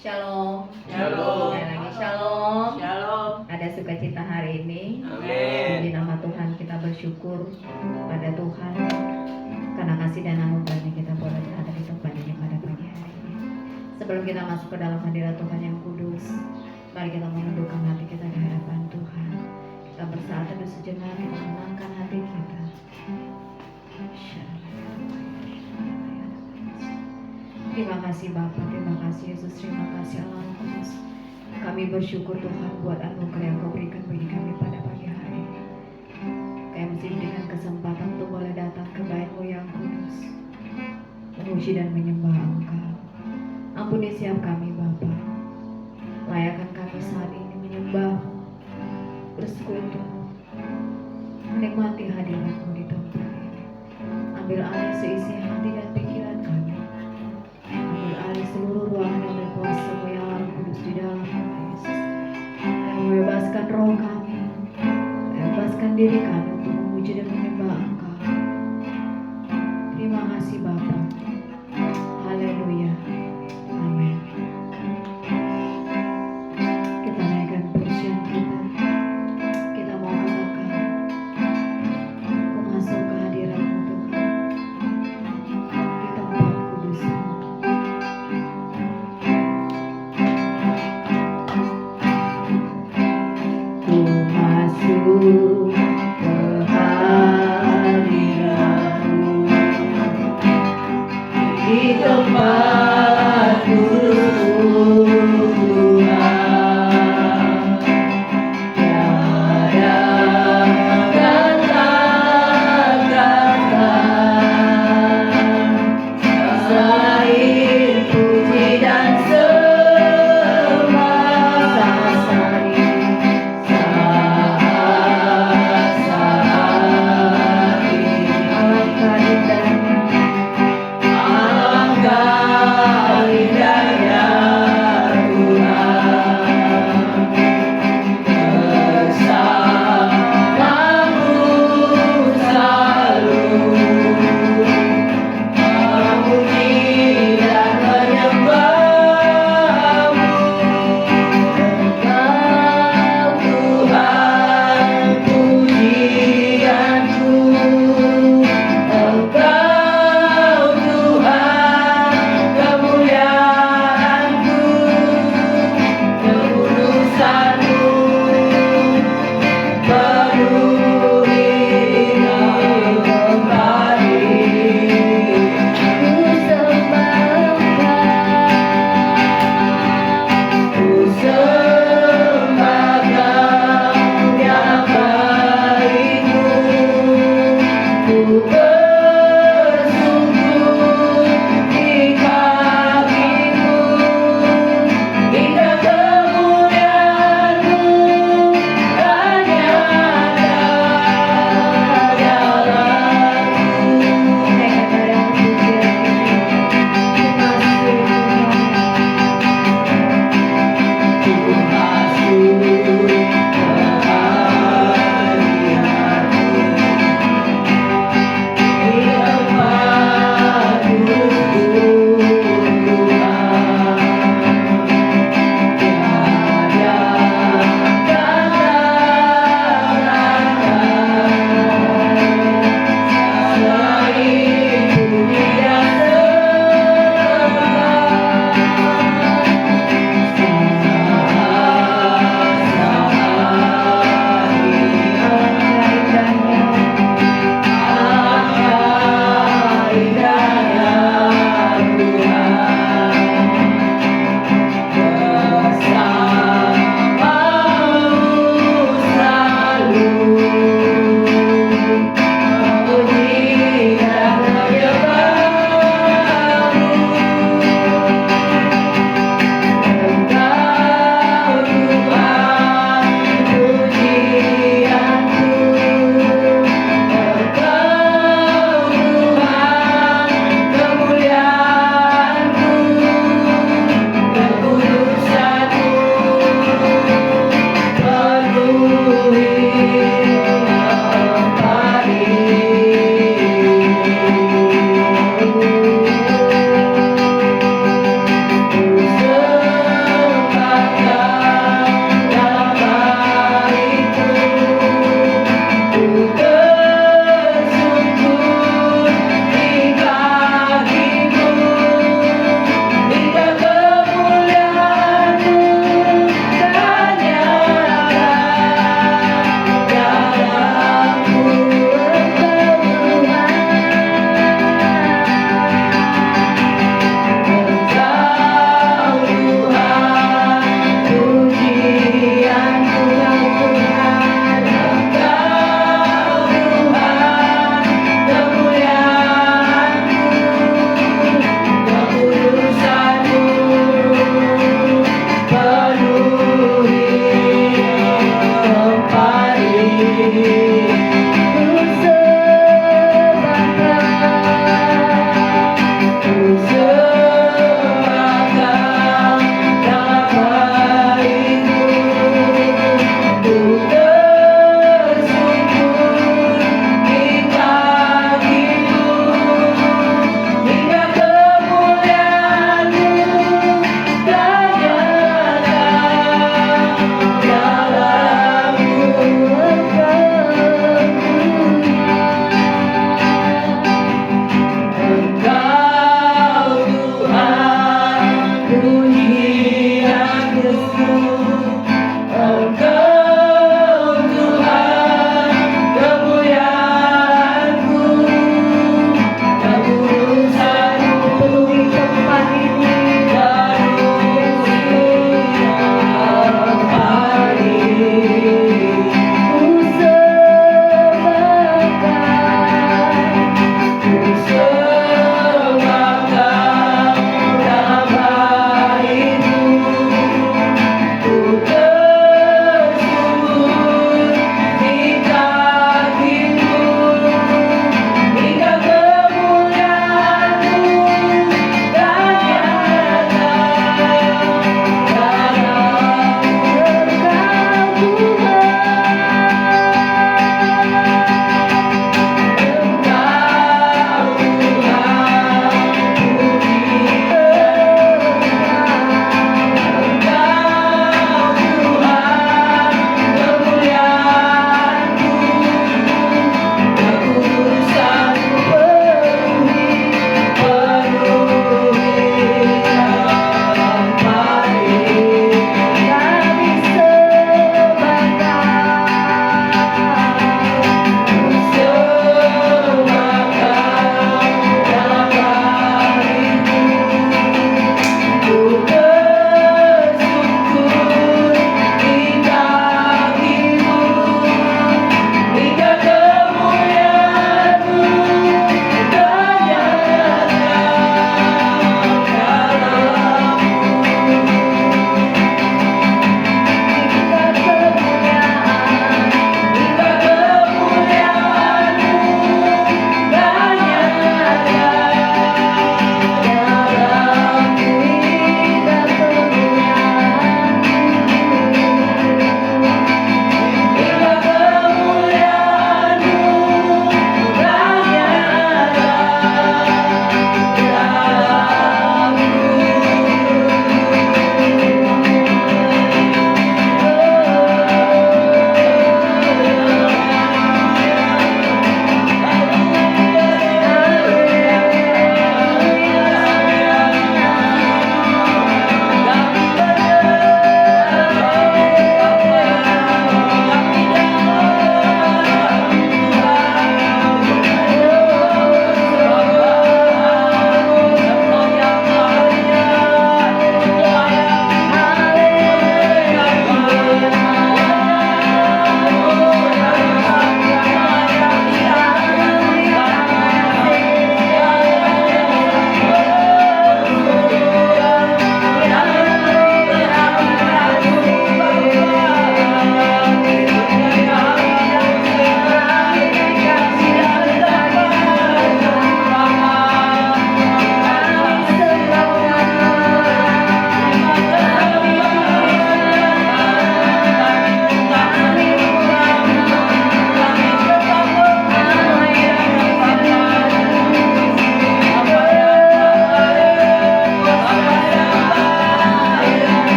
Shalom. Shalom. Sekali lagi shalom. Shalom. Ada sukacita hari ini. Amin. Puji nama Tuhan, kita bersyukur pada Tuhan karena kasih dan anugerahnya kita boleh berada di tempat ini pada pagi hari ini. Sebelum kita masuk ke dalam hadirat Tuhan yang kudus, mari kita menundukkan hati kita di hadapan Tuhan. Kita bersaat teduh sejenak, kita menenangkan hati kita. Terima kasih Bapa, terima kasih Yesus, terima kasih Allah yang kudus. Kami bersyukur Tuhan buat anugerah yang Kau berikan bagi kami pada pagi hari ini. Kami masih diberikan kesempatan untuk boleh datang ke bait-Mu yang kudus, memuji dan menyembah Engkau. Ampuni setiap kami Bapa, layakkan kami saat ini menyembah, bersekutu, menikmati hadirat-Mu di tempat ini. Ambil alih seisi hati dan pikiran kami. Ambil alih seluruh ruangan yang berkuasa yang Roh Kudus di dalam nama Yesus. Kami membebaskan roh kami, membebaskan diri kami untuk memuji dan menyembah Engkau. Terima kasih Bapa. Haleluya. Amin. Kita naikkan pujian kita. Kita mau katakan, Ku masuk ke hadirat-Mu Tuhan, di tempat kudus-Mu. Ku masuk ke hadirat-Mu di tempat kudus-Mu Tuhan. Tiada kata-kata selain puji dan sembah, selain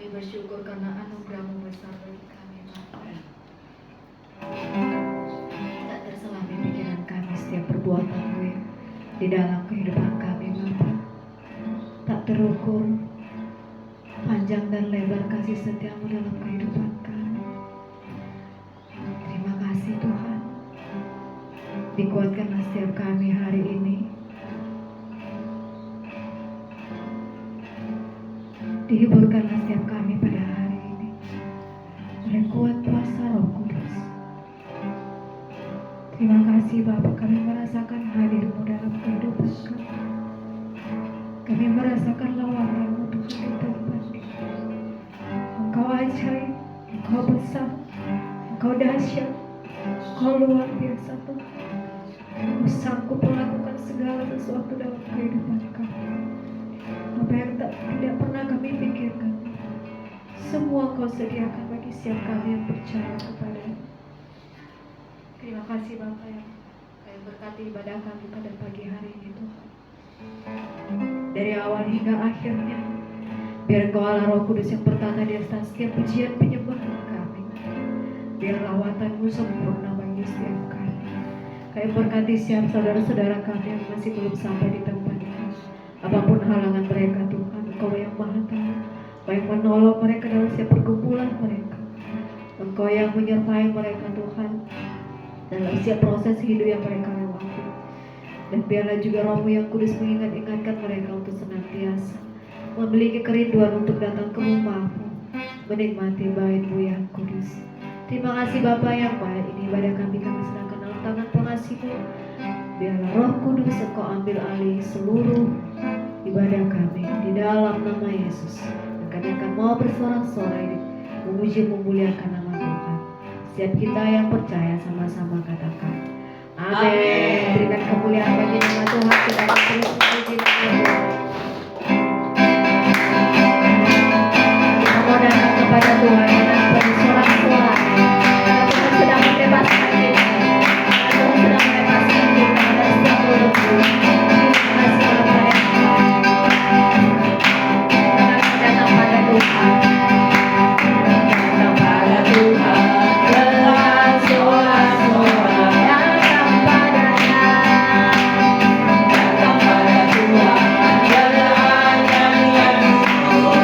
Kami bersyukur karena anugerah-Mu besar bagi kami, Bapa. Tak terselami pikiran kami setiap perbuatan gue di dalam kehidupan kami, Bapa. Tak terukur panjang dan lebar kasih setia-Mu dalam kehidupan kami. Terima kasih Tuhan. Dikuatkanlah setiap kami hari ini. Dihiburkanlah setiap kami pada hari ini oleh kuat kuasa Roh Kudus. Terima kasih Bapa, kami merasakan hadir-Mu dalam kehidupan kami. Kami merasakan lawatan-Mu Tuhan di tempat ini. Engkau ajaib, Engkau besar, Engkau dahsyat, Engkau luar biasa Tuhan. Engkau sanggup melakukan segala sesuatu dalam kehidupan kami. Apa yang tidak pernah kami pikirkan, semua Engkau sediakan bagi setiap kami yang percaya kepada-Mu. Terima kasih Bapa yang berkati ibadah kami pada pagi hari ini Tuhan. Dari awal hingga akhirnya, biar Engkau Allah Roh Kudus yang bertata di atas setiap pujian penyembahan kami. Biar lawatan-Mu sempurna bagi setiap kami. Kami berkati setiap saudara-saudara kami yang masih belum sampai di tempat ini. Apapun halangan mereka Tuhan, Engkau yang Maha Tahu. Baik menolong mereka dalam setiap pergumulan mereka. Engkau yang menyertai mereka Tuhan dalam setiap proses hidup yang mereka lewati. Dan biarlah juga Roh-Mu yang kudus mengingat-ingatkan mereka untuk senantiasa memiliki kerinduan untuk datang ke rumah-Mu, menikmati bait-Mu yang kudus. Terima kasih Bapa yang baik, ini ibadah kami serahkan dalam tangan pengasih-Mu. Biarlah Roh Kudus Engkau ambil alih seluruh ibadah kami di dalam nama Yesus. Dan kami akan mau bersorak-sorai memuji memuliakan nama Tuhan. Setiap kita yang percaya sama-sama katakan amin. Berikan kemuliaan bagi nama Tuhan. Kita terus memuji nama Tuhan. Kita mau datang kepada Tuhan dengan bersorak-sorai. Tuhan sedang membebaskan kita. Tuhan sedang membebaskan kita dari setiap belenggu. Terima kasih Bapa yang baik. Kita datang pada Tuhan. Datang pada Tuhan dengan sorak-sorai. Datang padanya. Datang pada Tuhan dengan nyanyian syukur.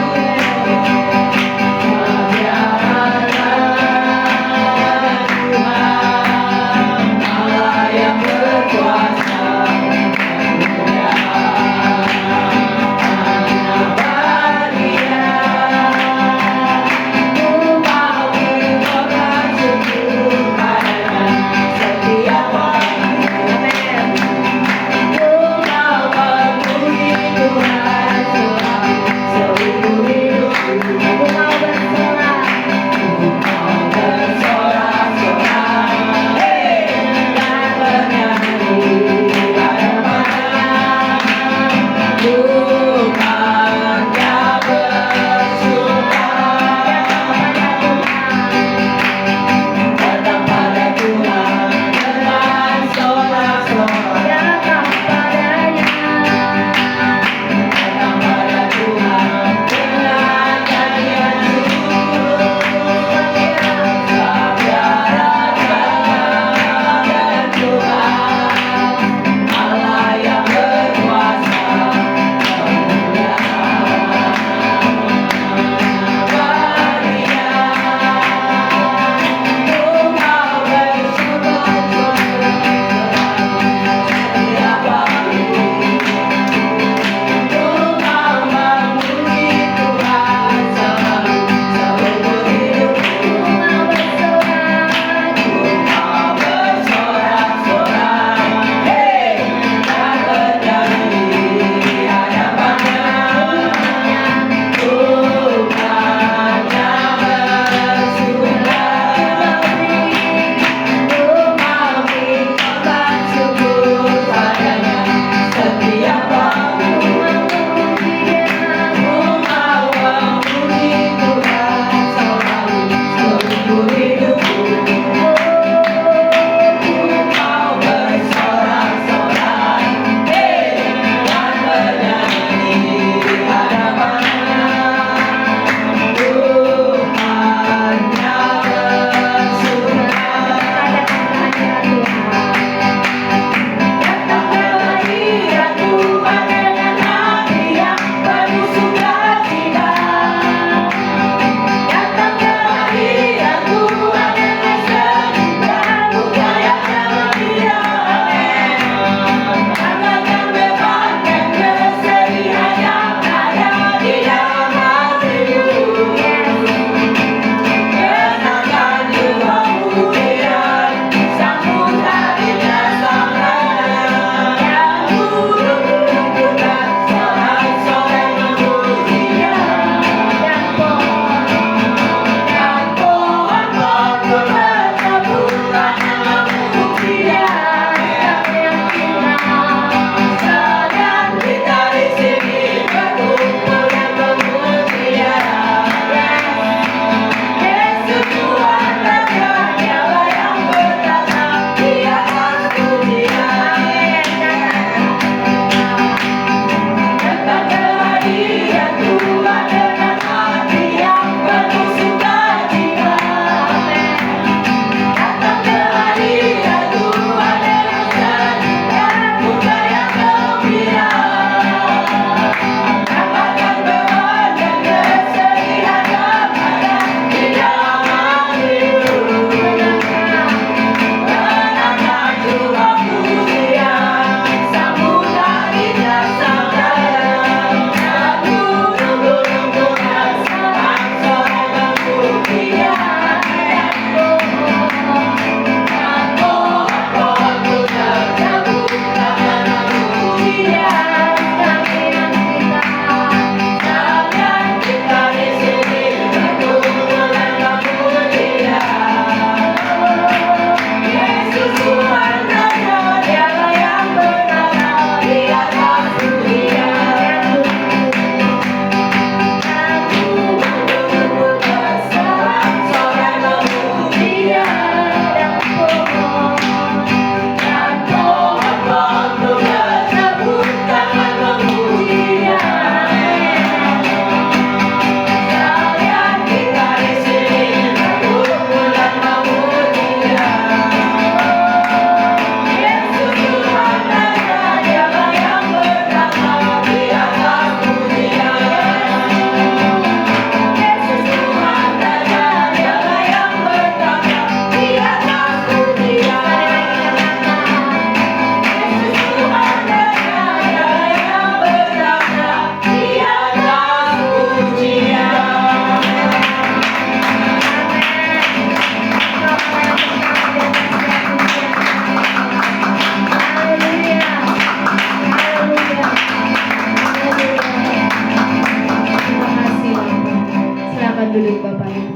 silakan duduk Bapak Ibu.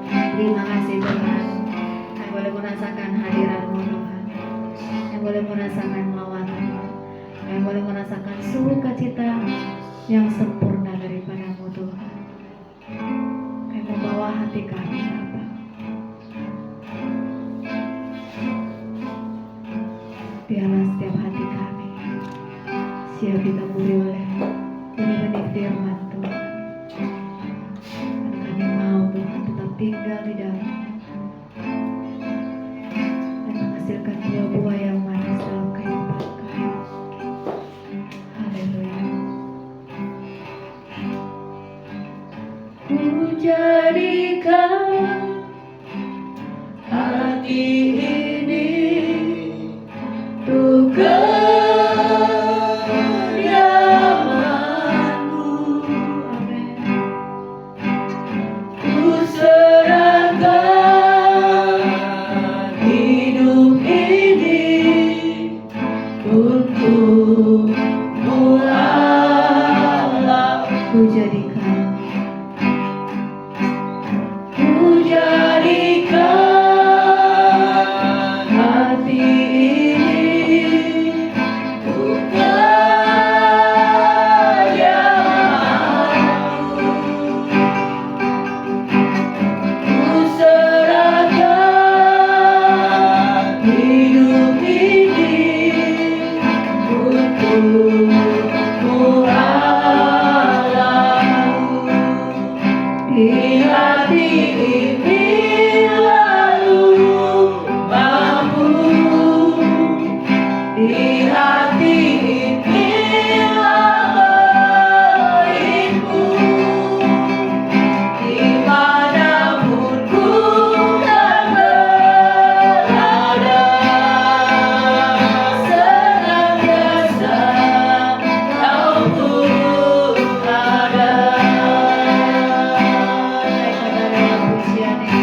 Terima kasih Tuhan. Kami boleh merasakan hadirat-Mu Tuhan. Kami boleh merasakan lawanan-Mu. Kami boleh merasakan sukacita yang sempurna daripada-Mu Tuhan. Kami membawa hati kami Bapa. Biarlah setiap hati kami siap ditemburi oleh benih-benih firman Tuhan. Dan kami mau Tuhan tetap tinggal di dalam dan menghasilkan buah-buah yang manis dalam kehidupan kami. Haleluya. Ku jadikan hati ini untuk kediaman-Mu. Amin. Ku serahkan hidup ini untuk-Mu Allah. Ku jadikan hati ini untuk kediaman-Mu. Ku serahkan hidup ini untuk-Mu Allah. Di hati ini lalu mampu, di hati inilah baik-Mu. Dimanapun ku kan berada, senantiasa Kau pun ada. Naikkan dari pujian ini.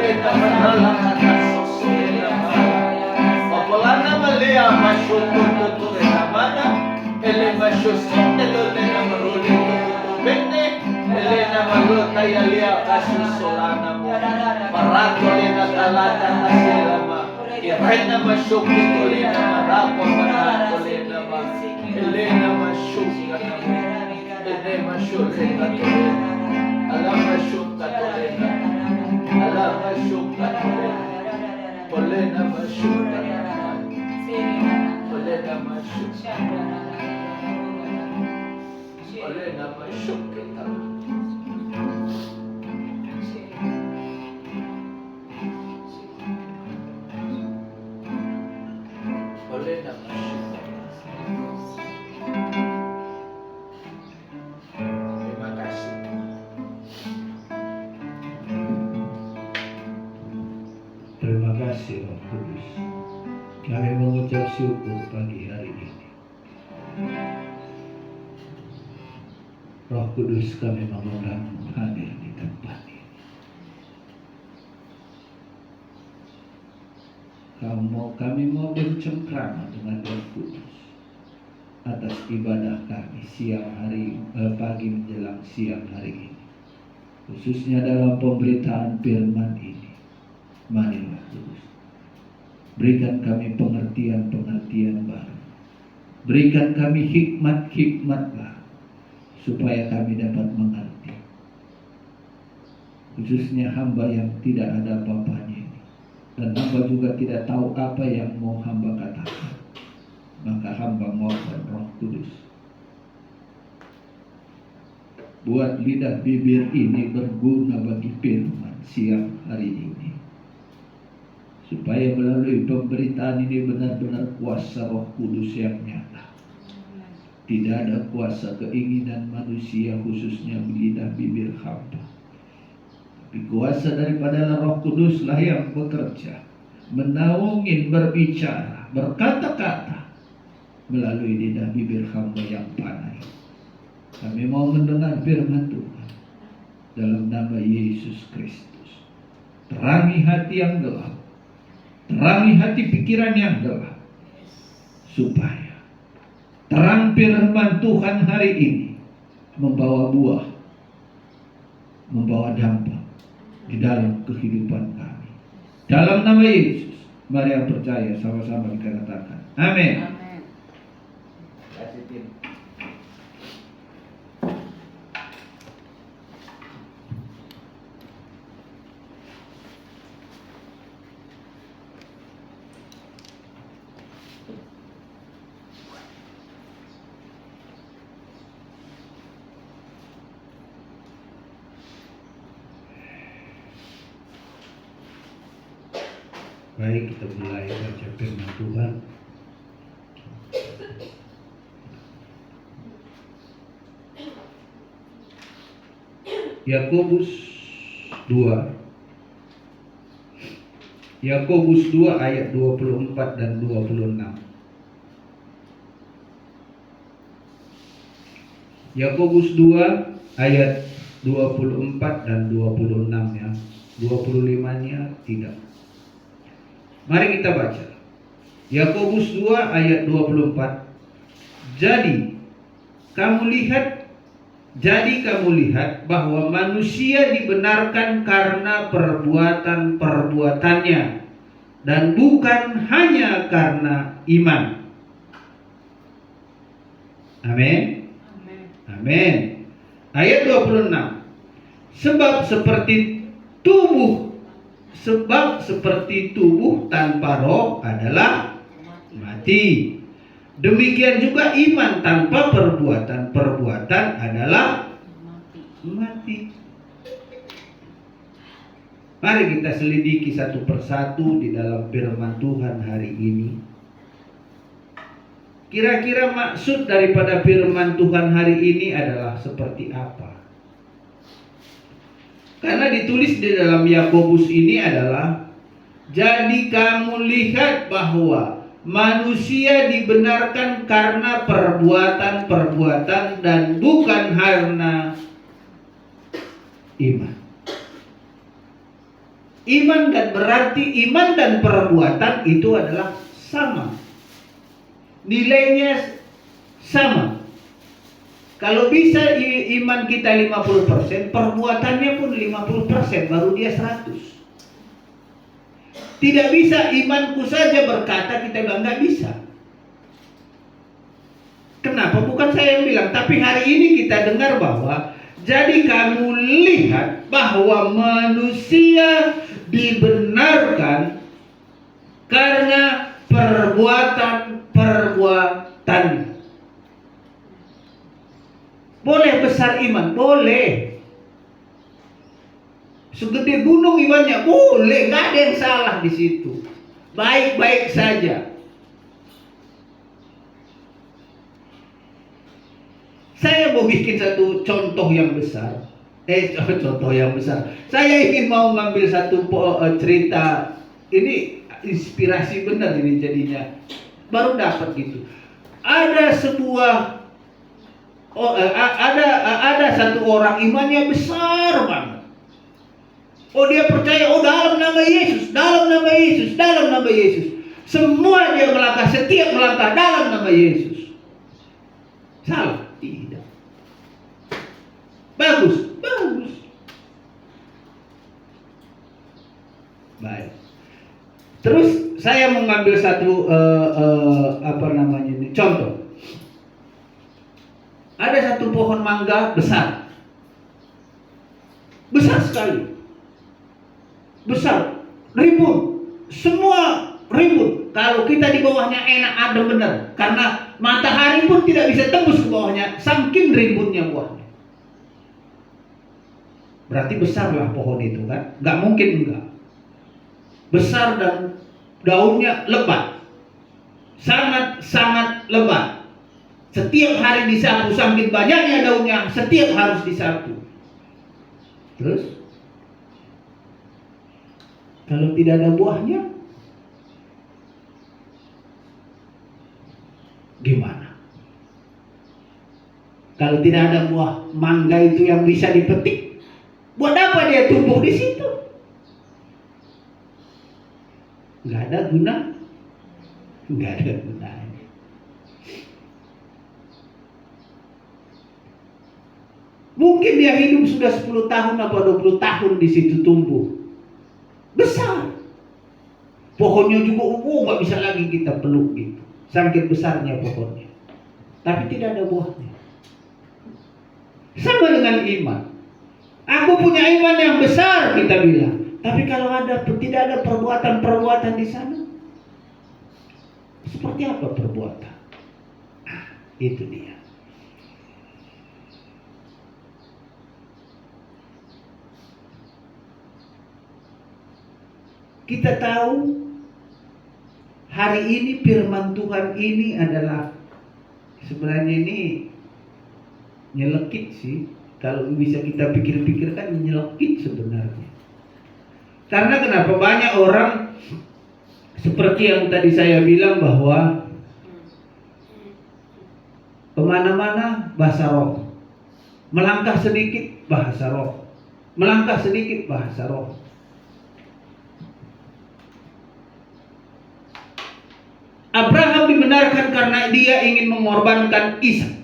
Elena manala katasosolena Apolana Malia Mashuko Totorena Mana Elena Shosite Lolena Maroli Bene Elena Malota Yalia Kasusolana Parato Lena Kalata Kaselama Irena Mashuko Tolena Marapo Marato Lena Elena Mashuka Elena Mashuka Tolena Alama Shuka Tolena Alama Shuka Tolena Polena Mashuka Polena Mashuka Polena Mashuka Polena Mashuka. Terima kasih. Terima kasih Roh Kudus. Kami mengucap syukur pagi hari ini. Roh Kudus, kami memohon hadir di tempat ini. Kami mau bercengkrama dengan Roh Kudus atas ibadah kami pagi menjelang siang hari ini, khususnya dalam pemberitaan firman ini. Mari Roh Kudus, berikan kami pengertian-pengertian baru, berikan kami hikmat-hikmat baru, supaya kami dapat mengerti, khususnya hamba yang tidak ada apa-apanya ini, dan hamba juga tidak tahu apa yang mau hamba katakan. Maka hamba mohon Roh Kudus, buat lidah bibir ini berguna bagi firman siang hari ini, supaya melalui pemberitaan ini benar-benar kuasa Roh Kudus yang nyata. Tidak ada kuasa keinginan manusia, khususnya lidah bibir hamba, tapi kuasa daripada Roh Kuduslah yang bekerja, menaungin, berbicara, berkata-kata melalui lidah bibir hamba yang pandai. Kami mau mendengar firman Tuhan dalam nama Yesus Kristus. Terangi hati yang gelap, terangi hati pikiran yang gelap, supaya terang firman Tuhan hari ini membawa buah, membawa dampak di dalam kehidupan kami. Dalam nama Yesus, mari yang percaya sama-sama kita katakan amin. Kasih tim. Baik, kita mulai baca firman Tuhan. Yakobus 2 ayat 24 dan 26. Yakobus 2 ayat 24 dan 26 ya. 25-nya tidak. Mari kita baca. Yakobus 2 ayat 24. Jadi kamu lihat bahwa manusia dibenarkan karena perbuatan-perbuatannya dan bukan hanya karena iman. Amin. Amin. Ayat 26. Sebab seperti tubuh tanpa roh adalah mati. Demikian juga iman tanpa perbuatan adalah mati. Mari kita selidiki satu persatu di dalam firman Tuhan hari ini. Kira-kira maksud daripada firman Tuhan hari ini adalah seperti apa? Karena ditulis di dalam Yakobus ini adalah, jadi kamu lihat bahwa manusia dibenarkan karena perbuatan-perbuatan dan bukan karena iman. Iman dan berarti iman dan perbuatan itu adalah sama. Nilainya sama. Kalau bisa iman kita 50%, perbuatannya pun 50%, baru dia 100. Tidak bisa imanku saja berkata, kita bilang nggak bisa. Kenapa? Bukan saya yang bilang, tapi hari ini kita dengar bahwa jadi kamu lihat bahwa manusia dibenarkan karena perbuatan-perbuatannya. Boleh besar iman, boleh. Segede gunung imannya, boleh, nggak ada yang salah di situ. Baik-baik saja. Saya mau bikin satu contoh yang besar. Contoh yang besar. Saya ingin mau ngambil satu cerita. Ini inspirasi benar ini jadinya. Baru dapat gitu. Ada sebuah ada satu orang imannya besar banget. Oh, dia percaya, oh dalam nama Yesus, dalam nama Yesus, dalam nama Yesus. Semua dia melangkah, setiap melangkah dalam nama Yesus. Salah? Tidak. Bagus, bagus. Baik. Terus saya mengambil satu contoh. Ada satu pohon mangga besar. Besar sekali. Besar, rimbun. Semua rimbun. Kalau kita di bawahnya enak adem benar. Karena matahari pun tidak bisa tembus ke bawahnya. Saking rimbunnya buahnya. Berarti besarlah pohon itu kan. Gak mungkin enggak. Besar dan daunnya lebat. Sangat-sangat lebat. Setiap hari disapu, saking banyaknya daunnya, setiap harus disapu. Terus, kalau tidak ada buahnya, gimana? Kalau tidak ada buah mangga itu yang bisa dipetik, buat apa dia tumbuh di situ? Nggak ada guna, nggak ada gunanya. Mungkin dia hidup sudah 10 tahun atau 20 tahun di situ tumbuh. Besar. Pohonnya juga nggak bisa lagi kita peluk gitu. Saking besarnya pohonnya. Tapi tidak ada buahnya. Sama dengan iman. Aku punya iman yang besar, kita bilang. Tapi kalau tidak ada perbuatan-perbuatan di sana, seperti apa perbuatan? Itu dia. Kita tahu hari ini firman Tuhan ini adalah sebenarnya ini nyelekit sih. Kalau bisa kita pikir-pikirkan nyelekit sebenarnya. Karena kenapa banyak orang seperti yang tadi saya bilang bahwa kemana-mana bahasa roh, melangkah sedikit bahasa roh, melangkah sedikit bahasa roh. Abraham dibenarkan karena dia ingin mengorbankan Ishak.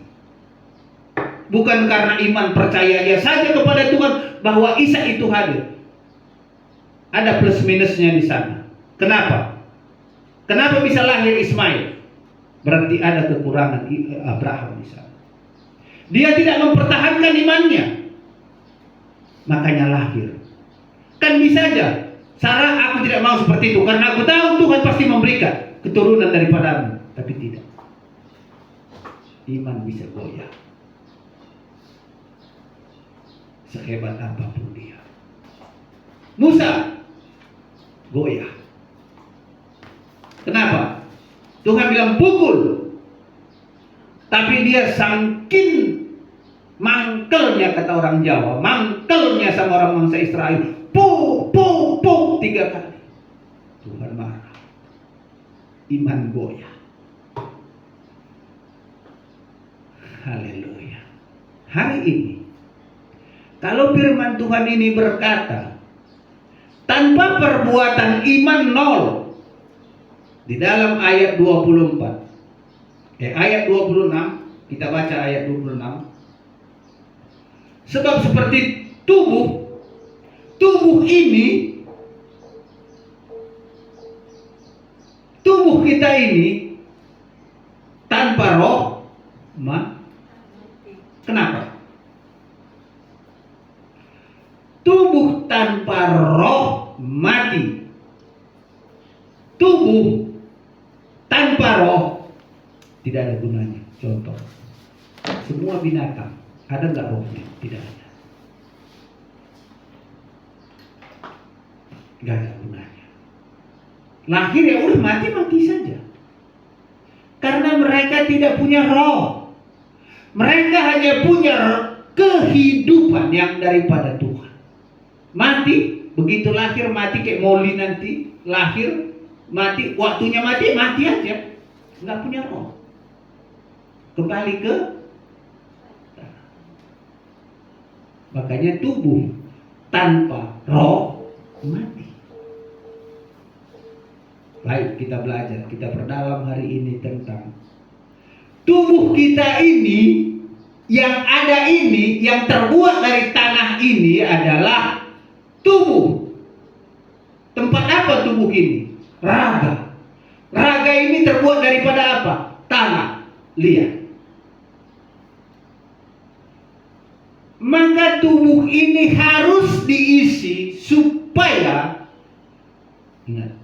Bukan karena iman percaya dia saja kepada Tuhan bahwa Ishak itu hadir. Ada plus minusnya di sana. Kenapa? Kenapa bisa lahir Ismail? Berarti ada kekurangan Abraham di sana. Dia tidak mempertahankan imannya. Makanya lahir. Kan bisa aja. Sarah, aku tidak mau seperti itu karena aku tahu Tuhan pasti memberikan keturunan daripadamu, tapi tidak. Iman bisa goyah. Sehebat apapun dia. Musa goyah. Kenapa? Tuhan bilang pukul. Tapi dia saking mangkelnya, kata orang Jawa, mangkelnya sama orang bangsa Israel. Puk, 3 kali. Tuhan marah. Iman goyah. Haleluya. Hari ini, kalau firman Tuhan ini berkata, Tanpa perbuatan iman nol. Di dalam ayat 24. Ayat 26, kita baca ayat 26. Sebab seperti tubuh ini, tubuh kita ini tanpa roh, kenapa? Tubuh tanpa roh mati. Tubuh tanpa roh tidak ada gunanya. Contoh, semua binatang ada nggak rohnya? Tidak ada. Nggak ada gunanya. Lahir ya udah mati saja. Karena mereka tidak punya roh. Mereka hanya punya kehidupan yang daripada Tuhan. Mati, begitu lahir mati kayak Molly nanti, lahir mati, waktunya mati aja, nggak punya roh. Kembali ke makanya tubuh tanpa roh mati. Baik, kita belajar, kita perdalam hari ini tentang tubuh kita ini, yang ada ini, yang terbuat dari tanah ini adalah tubuh. Tempat apa tubuh ini? Raga. Raga ini terbuat daripada apa? Tanah liat. Maka tubuh ini harus diisi supaya, ingat,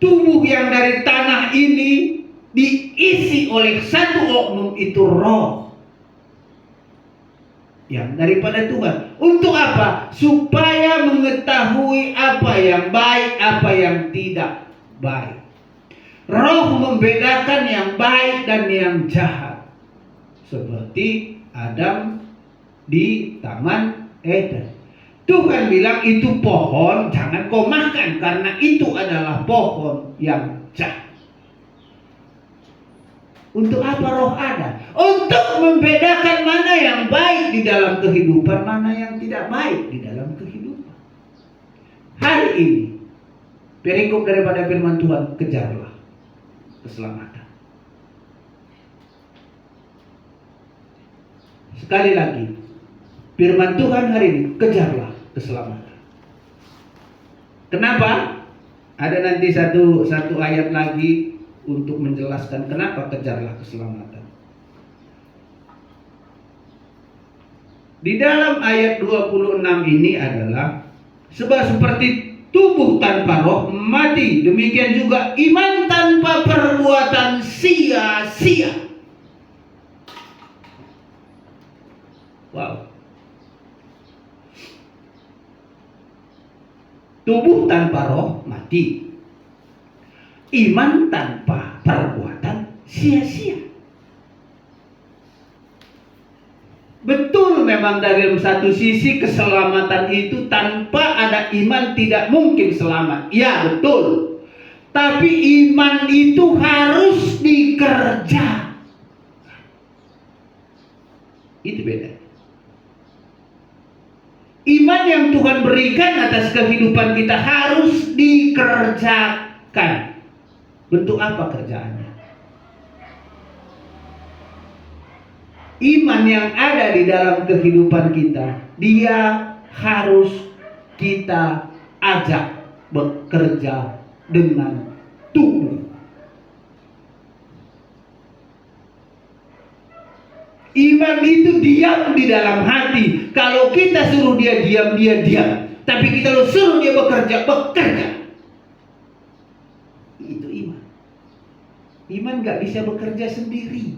tubuh yang dari tanah ini diisi oleh satu oknum, itu roh yang daripada Tuhan. Untuk apa? Supaya mengetahui apa yang baik, apa yang tidak baik. Roh membedakan yang baik dan yang jahat. Seperti Adam di Taman Eden. Tuhan bilang itu pohon jangan kau makan karena itu adalah pohon yang jahat. Untuk apa roh ada? Untuk membedakan mana yang baik di dalam kehidupan, mana yang tidak baik di dalam kehidupan. Hari ini, perikop daripada firman Tuhan, kejarlah keselamatan. Sekali lagi, firman Tuhan hari ini, kejarlah keselamatan. Kenapa? Ada nanti satu ayat lagi untuk menjelaskan kenapa kejarlah keselamatan. Di dalam ayat 26 ini adalah sebab seperti tubuh tanpa roh mati, demikian juga iman tanpa perbuatan sia-sia. Wow. Tubuh tanpa roh mati. Iman tanpa perbuatan sia-sia. Betul, memang dari satu sisi keselamatan itu tanpa ada iman tidak mungkin selamat. Ya betul. Tapi iman itu harus dikerja. Itu beda. Iman yang Tuhan berikan atas kehidupan kita harus dikerjakan. Bentuk apa kerjaannya? Iman yang ada di dalam kehidupan kita, dia harus kita ajak bekerja dengan tubuh. Iman itu diam di dalam hati. Kalau kita suruh dia diam, dia diam. Tapi kita suruh dia bekerja, bekerja. Itu iman. Iman gak bisa bekerja sendiri.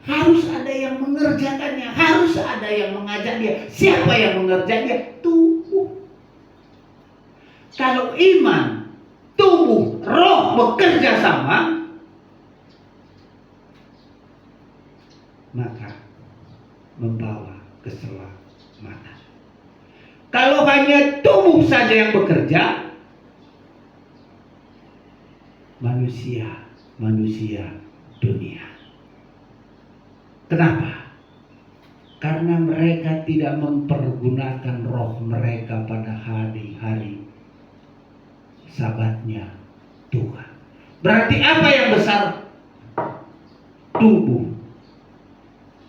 Harus ada yang mengerjakannya. Harus ada yang mengajak dia. Siapa yang mengerjakan dia? Tubuh. Kalau iman, tubuh, roh bekerja sama, maka membawa keselamatan. Kalau hanya tubuh saja yang bekerja, manusia dunia. Kenapa? Karena mereka tidak mempergunakan roh mereka pada hari-hari Sabatnya Tuhan. Berarti apa yang besar? Tubuh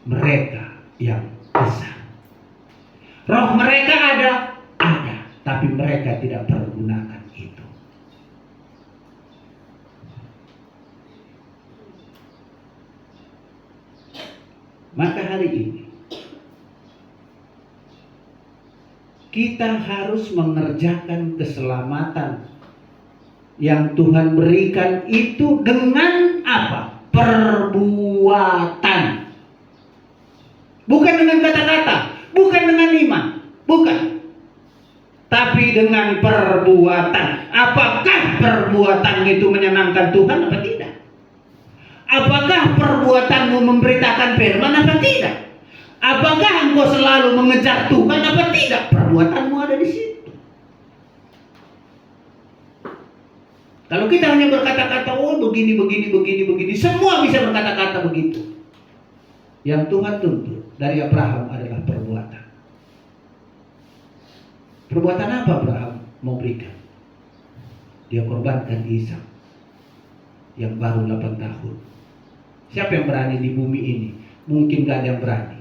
mereka yang besar. Roh mereka ada, tapi mereka tidak pergunakan itu. Maka hari ini kita harus mengerjakan keselamatan yang Tuhan berikan itu dengan apa? Perbuatan. Bukan dengan kata-kata, bukan dengan iman, bukan. Tapi dengan perbuatan. Apakah perbuatan itu menyenangkan Tuhan apa tidak? Apakah perbuatanmu memberitakan firman apa tidak? Apakah engkau selalu mengejar Tuhan apa tidak? Perbuatanmu ada di situ. Kalau kita hanya berkata-kata, oh begini, semua bisa berkata-kata begitu. Yang Tuhan tuntut dari Abraham adalah perbuatan. Perbuatan apa Abraham mau berikan? Dia korbankan Ishak yang baru 8 tahun. Siapa yang berani di bumi ini? Mungkin gak ada yang berani.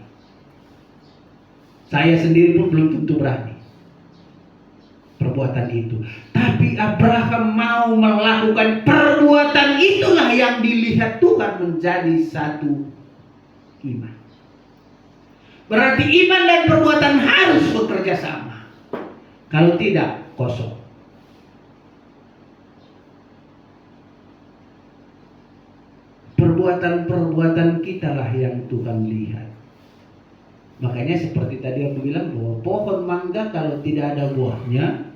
Saya sendiri pun belum tentu berani perbuatan itu. Tapi Abraham mau melakukan perbuatan itulah yang dilihat Tuhan menjadi satu iman. Berarti iman dan perbuatan harus bekerja sama. Kalau tidak, kosong. Perbuatan-perbuatan kita lah yang Tuhan lihat. Makanya seperti tadi aku bilang bahwa pohon mangga kalau tidak ada buahnya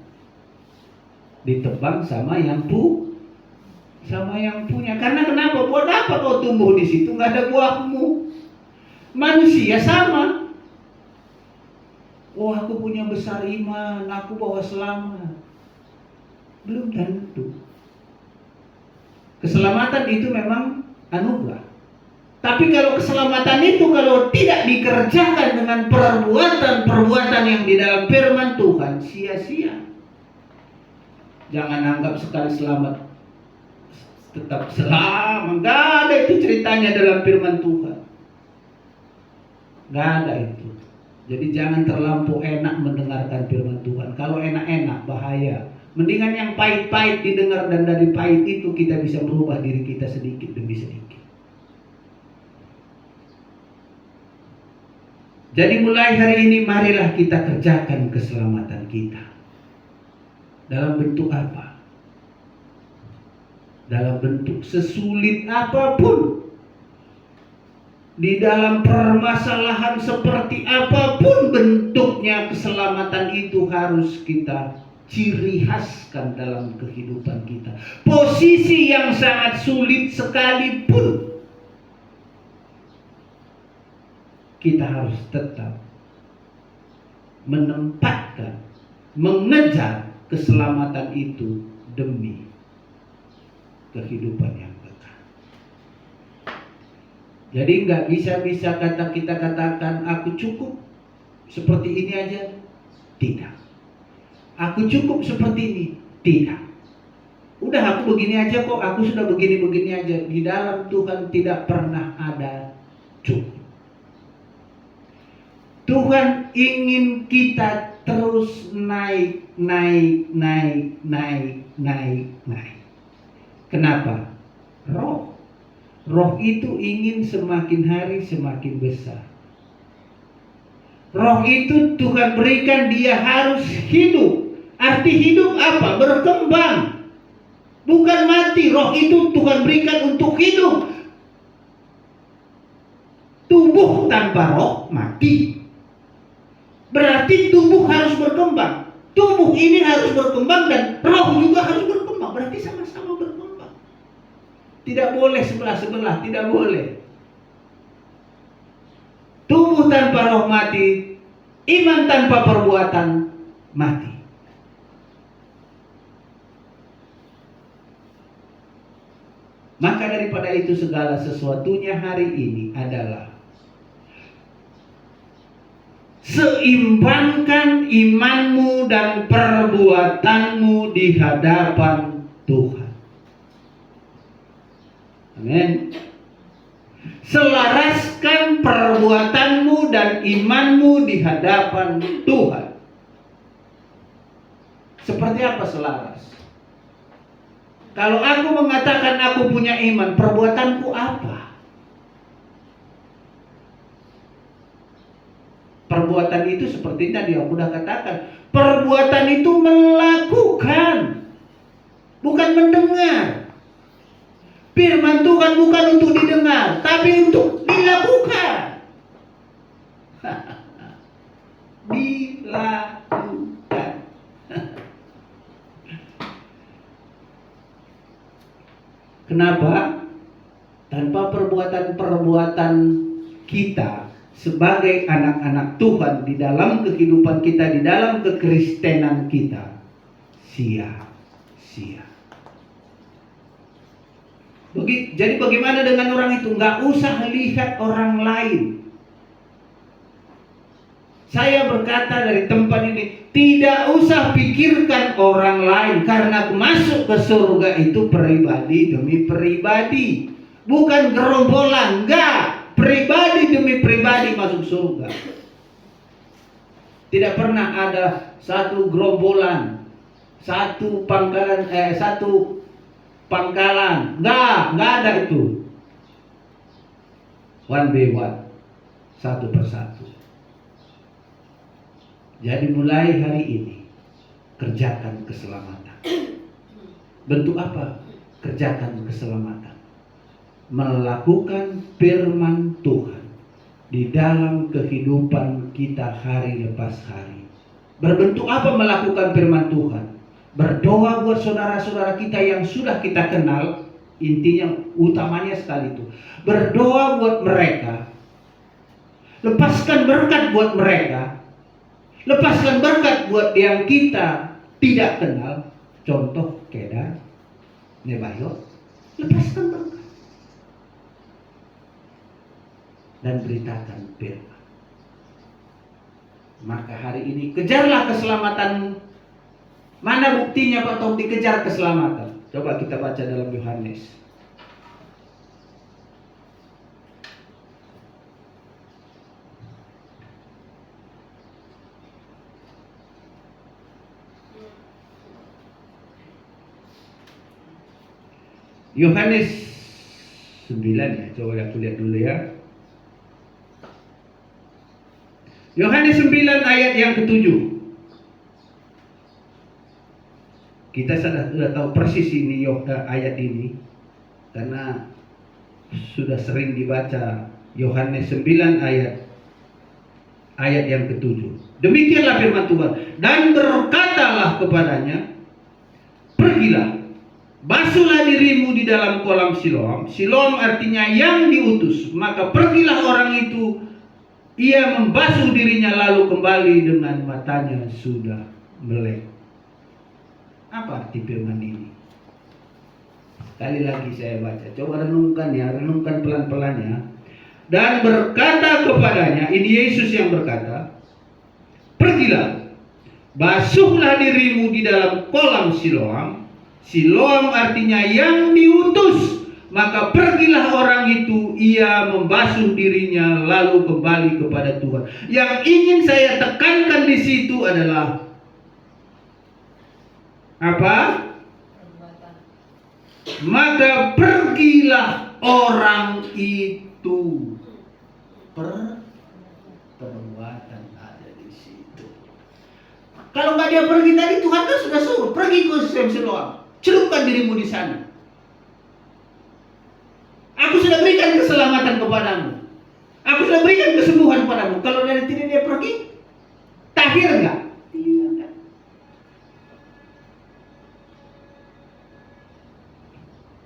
ditebang sama yang punya. Karena kenapa? Buat apa kau tumbuh di situ nggak ada buahmu? Manusia sama. Oh aku punya besar iman, aku bawa selamat. Belum tentu. Keselamatan itu memang anugerah. Tapi kalau keselamatan itu kalau tidak dikerjakan dengan perbuatan-perbuatan yang di dalam firman Tuhan, sia-sia. Jangan anggap sekali selamat tetap selamat. Gak ada itu ceritanya dalam firman Tuhan. Gak ada itu. Jadi jangan terlampau enak mendengarkan firman Tuhan. Kalau enak-enak bahaya. Mendingan yang pahit-pahit didengar, dan dari pahit itu kita bisa merubah diri kita sedikit demi sedikit. Jadi mulai hari ini marilah kita kerjakan keselamatan kita. Dalam bentuk apa? Dalam bentuk sesulit apapun. Di dalam permasalahan seperti apapun bentuknya, keselamatan itu harus kita ciri khaskan dalam kehidupan kita. Posisi yang sangat sulit sekalipun, kita harus tetap menempatkan, mengejar keselamatan itu demi kehidupan yang kekal. Jadi nggak bisa kita katakan aku cukup seperti ini aja. Tidak. Aku cukup seperti ini. Tidak. Udah aku begini aja kok. Aku sudah begini aja. Di dalam Tuhan tidak pernah ada cukup. Tuhan ingin kita terus naik. Kenapa? Roh itu ingin semakin hari semakin besar. Roh itu Tuhan berikan, dia harus hidup. Arti hidup apa? Berkembang. Bukan mati. Roh itu Tuhan berikan untuk hidup. Tubuh tanpa roh mati. Berarti tubuh harus berkembang. Tubuh ini harus berkembang dan roh juga harus berkembang. Berarti sama-sama berkembang. Tidak boleh sebelah-sebelah, tidak boleh. Tubuh tanpa roh mati, iman tanpa perbuatan mati. Maka daripada itu segala sesuatunya hari ini adalah Seimbangkan imanmu dan perbuatanmu di hadapan Tuhan. Amin. Selaraskan perbuatanmu dan imanmu di hadapan Tuhan. Seperti apa selaras? Kalau aku mengatakan aku punya iman, perbuatanku apa? Perbuatan itu seperti tadi aku sudah katakan. Perbuatan itu melakukan, bukan mendengar. Firman Tuhan bukan untuk didengar, tapi untuk dilakukan. Dilakukan. Kenapa? Tanpa perbuatan-perbuatan kita sebagai anak-anak Tuhan di dalam kehidupan kita, di dalam kekristenan kita, sia-sia. Jadi bagaimana dengan orang itu? Nggak usah lihat orang lain. Saya berkata dari tempat ini, tidak usah pikirkan orang lain, karena masuk ke surga itu pribadi demi pribadi, bukan gerombolan. Enggak, pribadi demi pribadi masuk surga. Tidak pernah ada satu gerombolan, satu pangkalan. Enggak ada itu. One by one, satu persatu. Jadi mulai hari ini kerjakan keselamatan. Bentuk apa? Kerjakan keselamatan. Melakukan firman Tuhan di dalam kehidupan kita hari lepas hari. Berbentuk apa melakukan firman Tuhan? Berdoa buat saudara-saudara kita yang sudah kita kenal. Intinya utamanya sekali itu. Berdoa buat mereka. Lepaskan berkat buat mereka. Lepaskan berkat buat yang kita tidak kenal. Contoh Kedar, Nebayot. Lepaskan berkat. Dan beritakan firman. Maka hari ini kejarlah keselamatanmu. Mana buktinya Pak Tom dikejar keselamatan? Coba kita baca dalam Yohanes. Yohanes 9 ya, coba aku lihat dulu ya. Yohanes 9 ayat yang ke-7. Kita sudah tahu persis ini ayat ini karena sudah sering dibaca. Yohanes 9 ayat yang ke-7. Demikianlah firman Tuhan, dan berkatalah kepadanya, pergilah, basuhlah dirimu di dalam kolam Siloam. Siloam artinya yang diutus. Maka pergilah orang itu, ia membasuh dirinya lalu kembali dengan matanya sudah melek. Apa arti firman ini? Sekali lagi saya baca. Coba renungkan ya, renungkan pelan-pelan ya. Dan berkata kepadanya, ini Yesus yang berkata, pergilah, basuhlah dirimu di dalam kolam Siloam. Siloam artinya yang diutus. Maka pergilah orang itu, ia membasuh dirinya lalu kembali kepada Tuhan. Yang ingin saya tekankan di situ adalah apa? Maka pergilah orang itu. Perbuatan ada di situ. Kalau nggak dia pergi tadi, Tuhan kan sudah suruh pergi ke Siloam. Celupkan dirimu di sana. Aku sudah berikan keselamatan kepadamu. Aku sudah berikan kesembuhan padamu. Kalau dari tidak dia pergi, tahir enggak? Tidak.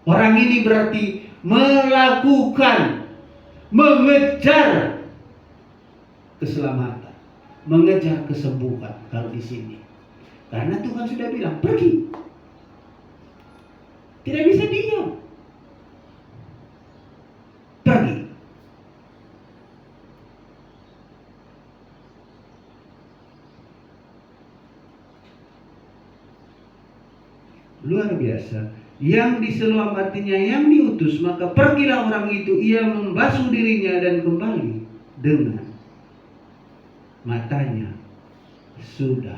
Orang ini berarti melakukan, mengejar keselamatan, mengejar kesembuhan kalau di sini. Karena Tuhan sudah bilang, pergi. Tidak bisa diam. Pergi. Luar biasa. Yang diselamatkannya, yang diutus, maka pergilah orang itu, ia membasuh dirinya dan kembali dengan matanya sudah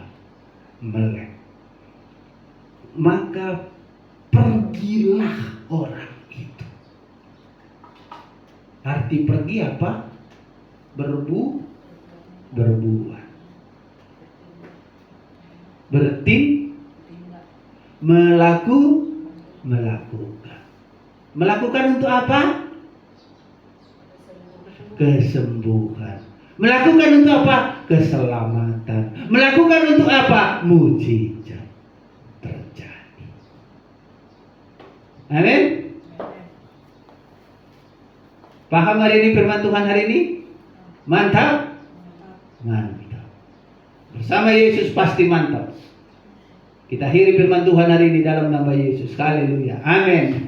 melek. Maka pergilah orang itu. Arti pergi apa? Berbuat. Melakukan. Melakukan untuk apa? Kesembuhan. Melakukan untuk apa? Keselamatan. Melakukan untuk apa? Mujizat terjadi. Amin. Paham hari ini firman Tuhan hari ini? Mantap? Mantap. Bersama Yesus pasti mantap. Kita akhiri firman Tuhan hari ini dalam nama Yesus. Haleluya. Amin.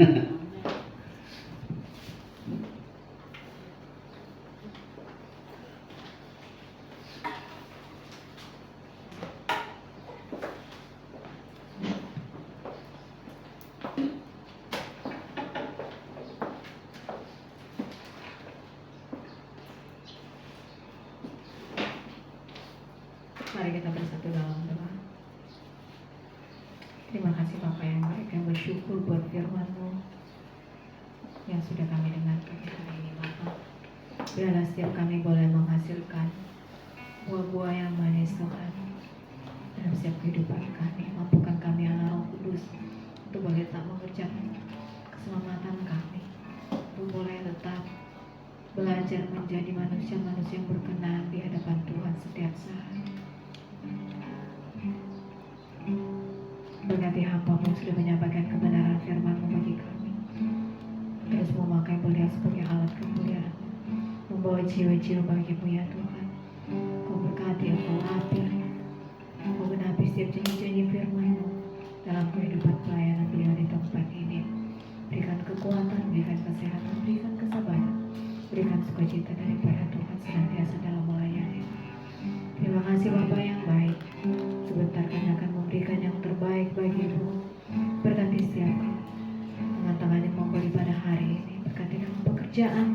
Mari kita bersatu dalam doa. Terima kasih Bapa yang baik, yang bersyukur buat firman-Mu yang sudah kami dengarkan hari ini Bapa. Biarlah setiap kami boleh menghasilkan buah-buah yang manis Tuhan dalam setiap kehidupan kami. Mampukan kami anak Roh Kudus untuk boleh tetap mengerjakan keselamatan kami, untuk boleh tetap belajar menjadi manusia-manusia yang berkenan di hadapan Tuhan setiap saat. Berkati hamba-Mu sudah menyampaikan kebenaran firman-Mu bagi kami. Terus memakai beliau sebagai alat kemuliaan, membawa jiwa-jiwa bagi-Mu ya Tuhan. Kau berkati, Engkau atur, Kau genapi setiap janji-janji firman-Mu dalam kehidupan pelayanan beliau di tempat ini. Berikan kekuatan, berikan kesehatan, berikan kesabaran, berikan sukacita daripada Tuhan senantiasa dalam melayani. Terima kasih Bapa yang baik. Sebentar kami akan memberikan yang terbaik bagi-Mu. Berkati setiap tangan-tangan yang memberi pada hari ini. Berkati dalam pekerjaan,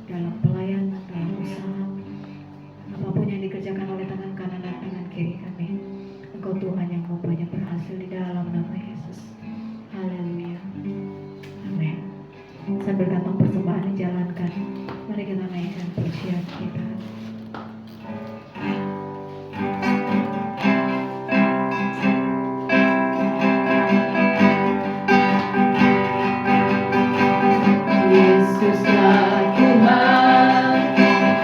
dalam pelayanan, dalam usaha, apapun yang dikerjakan oleh tangan kanan dan tangan kiri kami. Engkau Tuhan yang membuatnya berhasil di dalam nama Yesus. Haleluya. Amin. Sambil kantong persembahan dijalankan, mari kita naikkan pujian kita. Yesuslah Tuhan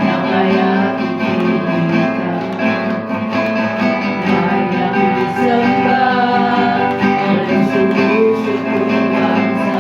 yang layak diberikan, layak disembah oleh suku-suku bangsa.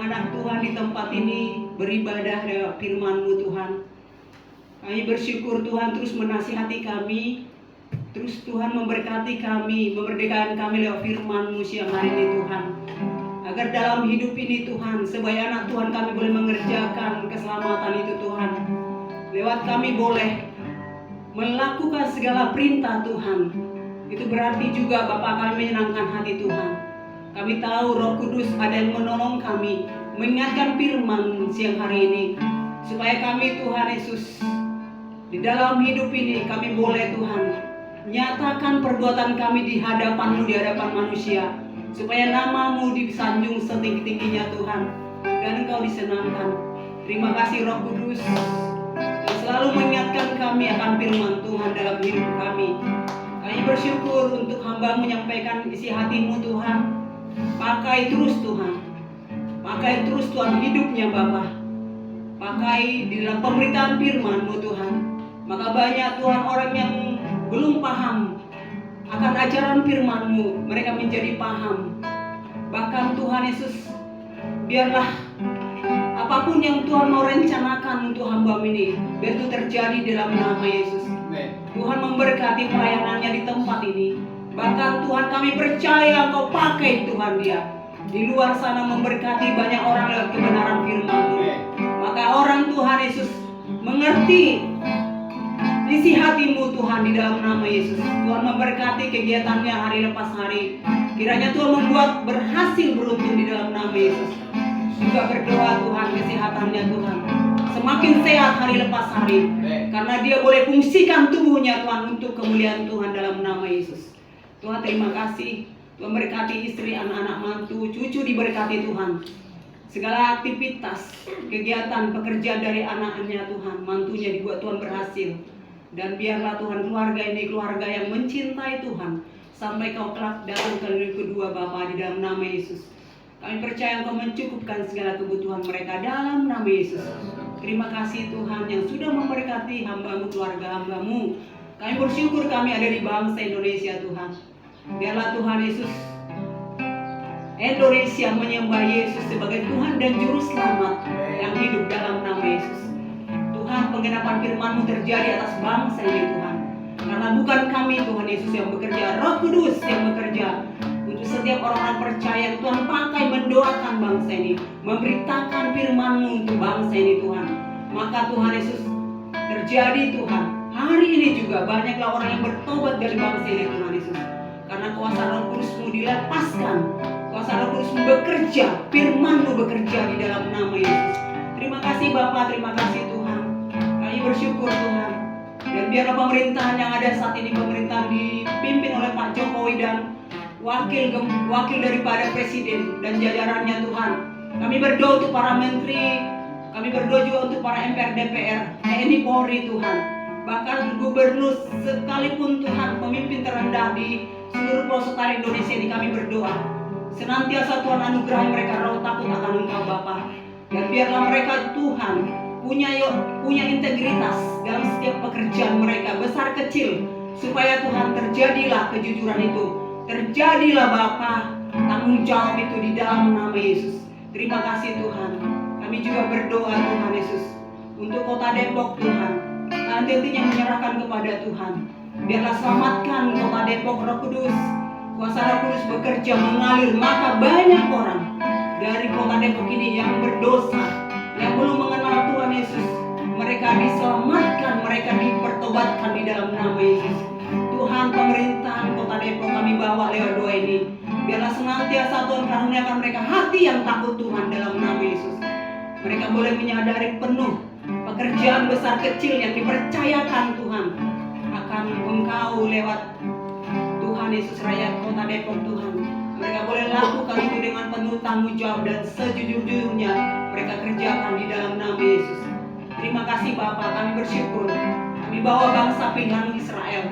anak-anak Tuhan di tempat ini beribadah lewat firman-Mu Tuhan. Kami bersyukur Tuhan terus menasihati kami, terus Tuhan memberkati kami, memerdekakan kami lewat firman-Mu siang hari ini Tuhan. Agar dalam hidup ini Tuhan, sebagai anak Tuhan kami boleh mengerjakan keselamatan itu Tuhan. Lewat kami boleh melakukan segala perintah Tuhan. Itu berarti juga Bapa kami menyenangkan hati Tuhan. Kami tahu Roh Kudus ada yang menolong kami, mengingatkan firman siang hari ini. Supaya kami Tuhan Yesus, di dalam hidup ini kami boleh Tuhan nyatakan perbuatan kami di hadapan-Mu, di hadapan manusia. Supaya nama-Mu disanjung setinggi-tingginya Tuhan, dan Engkau disenangkan. Terima kasih Roh Kudus yang selalu mengingatkan kami akan firman Tuhan dalam hidup kami. Kami bersyukur untuk hamba menyampaikan isi hati-Mu Tuhan. Pakai terus Tuhan, pakai terus Tuhan hidupnya Bapa. Pakai di dalam pemberitaan firman-Mu Tuhan. Maka banyak Tuhan orang yang belum paham akan ajaran firman-Mu, mereka menjadi paham. Bahkan Tuhan Yesus, biarlah apapun yang Tuhan mau rencanakan untuk hamba ini, biar itu terjadi dalam nama Yesus. Tuhan memberkati pelayanannya di tempat ini. Bahkan Tuhan kami percaya Engkau pakai Tuhan dia di luar sana memberkati banyak orang lewat kebenaran firman-Mu. Maka orang Tuhan Yesus mengerti isi hati-Mu Tuhan di dalam nama Yesus. Tuhan memberkati kegiatannya hari lepas hari. Kiranya Tuhan membuat berhasil beruntung di dalam nama Yesus. Juga berdoa Tuhan kesehatannya Tuhan semakin sehat hari lepas hari. Karena dia boleh fungsikan tubuhnya Tuhan untuk kemuliaan Tuhan dalam nama Yesus. Tuhan terima kasih. Tuhan berkati istri, anak-anak, mantu, cucu diberkati Tuhan. Segala aktivitas, kegiatan, pekerjaan dari anaknya Tuhan, mantunya dibuat Tuhan berhasil. Dan biarlah Tuhan keluarga ini keluarga yang mencintai Tuhan sampai Kau kelak datang kali kedua Bapa di dalam nama Yesus. Kami percaya Engkau mencukupkan segala kebutuhan mereka dalam nama Yesus. Terima kasih Tuhan yang sudah memberkati hamba-Mu, keluarga hamba-Mu. Kami bersyukur kami ada di bangsa Indonesia Tuhan. Biarlah Tuhan Yesus, Indonesia menyembah Yesus sebagai Tuhan dan Juru Selamat yang hidup dalam nama Yesus. Tuhan, penggenapan firman-Mu terjadi atas bangsa ini Tuhan. Karena bukan kami Tuhan Yesus yang bekerja, Roh Kudus yang bekerja. Untuk setiap orang-orang percaya yang Tuhan pakai mendoakan bangsa ini, memberitakan firman-Mu untuk bangsa ini Tuhan. Maka Tuhan Yesus terjadi Tuhan. Hari ini juga banyaklah orang yang bertobat dari bangsa ini Tuhan Yesus. Karena kuasa Roh Kudus-Mu dilepaskan. Kuasa Roh Kudus-Mu bekerja, firman-Mu bekerja di dalam nama Yesus. Terima kasih Bapa, terima kasih Tuhan. Kami bersyukur Tuhan. Dan biarlah pemerintahan yang ada saat ini, pemerintahan dipimpin oleh Pak Jokowi dan wakil daripada Presiden dan jajarannya Tuhan. Kami berdoa untuk para menteri, kami berdoa juga untuk para MPR, DPR, TNI, Polri Tuhan. Bahkan gubernur sekalipun Tuhan, pemimpin terendah di seluruh pelosok Indonesia ini kami berdoa. Senantiasa Tuhan anugerah mereka roh takut akan Engkau Bapa. Dan biarlah mereka Tuhan punya integritas dalam setiap pekerjaan mereka, besar kecil. Supaya Tuhan terjadilah kejujuran itu. Terjadilah Bapa tanggung jawab itu di dalam nama Yesus. Terima kasih Tuhan. Kami juga berdoa Tuhan Yesus untuk kota Depok Tuhan. Nanti-nantinya menyerahkan kepada Tuhan. Biarlah selamatkan kota Depok Roh Kudus. Kuasa Roh Kudus bekerja mengalir. Maka banyak orang dari kota Depok ini yang berdosa, yang belum mengenal Tuhan Yesus, mereka diselamatkan, mereka dipertobatkan di dalam nama Yesus. Tuhan, pemerintahan kota Depok kami bawa lewat doa ini. Biarlah senantiasa Tuhan karuniakan mereka hati yang takut Tuhan dalam nama Yesus. Mereka boleh menyadari penuh pekerjaan besar kecil yang dipercayakan Tuhan akan Engkau lewat Tuhan Yesus Raya kota Depok Tuhan. Mereka boleh lakukan itu dengan penuh tanggung jawab dan sejujur-jujurnya mereka kerjakan di dalam nama Yesus. Terima kasih Bapa, kami bersyukur. Kami bawa bangsa pilihan Israel.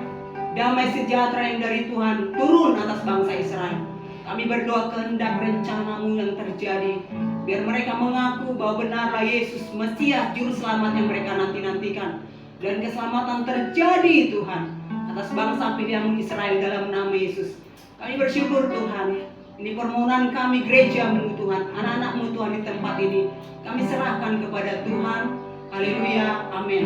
Damai sejahtera yang dari Tuhan turun atas bangsa Israel. Kami berdoa kehendak rencana-Mu yang terjadi. Biar mereka mengaku bahwa benarlah Yesus Mesias Juru Selamat yang mereka nanti-nantikan. Dan keselamatan terjadi Tuhan atas bangsa pilihan Israel dalam nama Yesus. Kami bersyukur Tuhan. Ini permohonan kami gereja-Mu Tuhan, anak-anak-Mu Tuhan di tempat ini. Kami serahkan kepada Tuhan. Haleluya. Amin.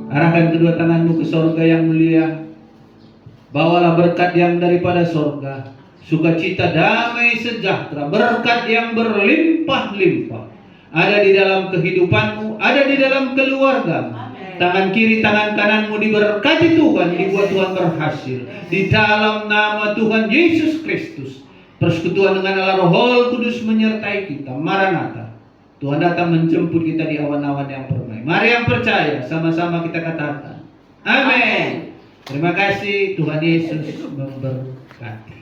Arahkan kedua tanganmu ke sorga yang mulia. Bawalah berkat yang daripada sorga, sukacita, damai, sejahtera, berkat yang berlimpah-limpah ada di dalam kehidupanmu, ada di dalam keluargamu. Tangan kiri, tangan kananmu diberkati Tuhan, dibuat Tuhan berhasil. Di dalam nama Tuhan Yesus Kristus, persekutuan dengan Allah Roh Kudus menyertai kita. Maranatha, Tuhan datang menjemput kita di awan-awan yang permai. Mari yang percaya, sama-sama kita katakan, amin. Terima kasih, Tuhan Yesus memberkati.